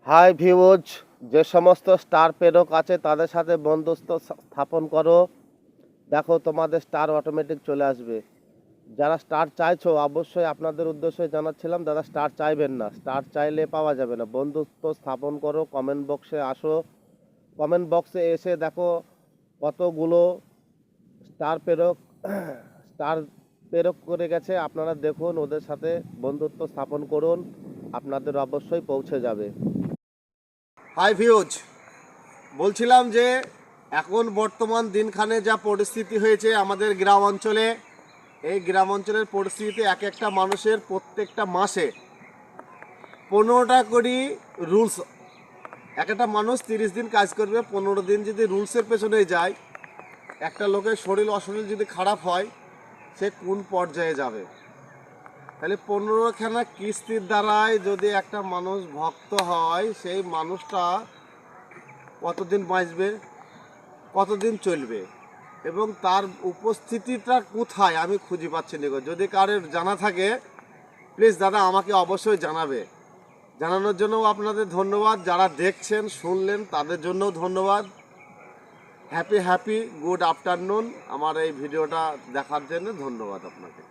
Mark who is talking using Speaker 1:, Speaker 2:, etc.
Speaker 1: High views, যে সমস্ত star প্রেরক আছে তাদের সাথে বন্ধুত্ব স্থাপন করো। দেখো তোমাদের স্টার অটোমেটিক চলে আসবে। যারা স্টার চাইছো অবশ্যই আপনাদের উদ্দেশ্যে জানাচ্ছিলাম, দাদা স্টার চাইবেন না, স্টার চাইলে পাওয়া যাবে না। বন্ধুত্ব স্থাপন করো, কমেন্ট বক্সে আসো, কমেন্ট বক্সে এসে দেখো কতগুলো স্টার প্রেরক স্টার প্রেরক করে গেছে। আপনারা দেখুন, ওদের সাথে বন্ধুত্ব স্থাপন করুন, আপনাদের অবশ্যই পৌঁছে যাবে।
Speaker 2: হাই ভিউজ, বলছিলাম যে এখন বর্তমান দিনখানে যা পরিস্থিতি হয়েছে আমাদের গ্রাম অঞ্চলে, এই গ্রাম অঞ্চলের পরিস্থিতিতে এক একটা মানুষের প্রত্যেকটা মাসে 15টা করে রুলস। এক একটা মানুষ 30 দিন কাজ করবে, 15 দিন যদি রুলসের পেছনে যায়, একটা লোকের শরীর অশরীর যদি খারাপ হয় সে কোন পর্যায়ে যাবে। তাহলে 15খানা কিস্তির দ্বারায় যদি একটা মানুষ ভক্ত হয়, সেই মানুষটা কতদিন বাঁচবে, কতদিন চলবে, এবং তার উপস্থিতিটা কোথায় আমি খুঁজে পাচ্ছি না। যদি কারোর জানা থাকে প্লিজ দাদা আমাকে অবশ্যই জানাবে। জানানোর জন্য আপনাদের ধন্যবাদ, যারা দেখছেন শুনলেন তাদের জন্যও ধন্যবাদ। Happy good afternoon. আমার এই ভিডিওটা দেখার জন্য ধন্যবাদ আপনাকে।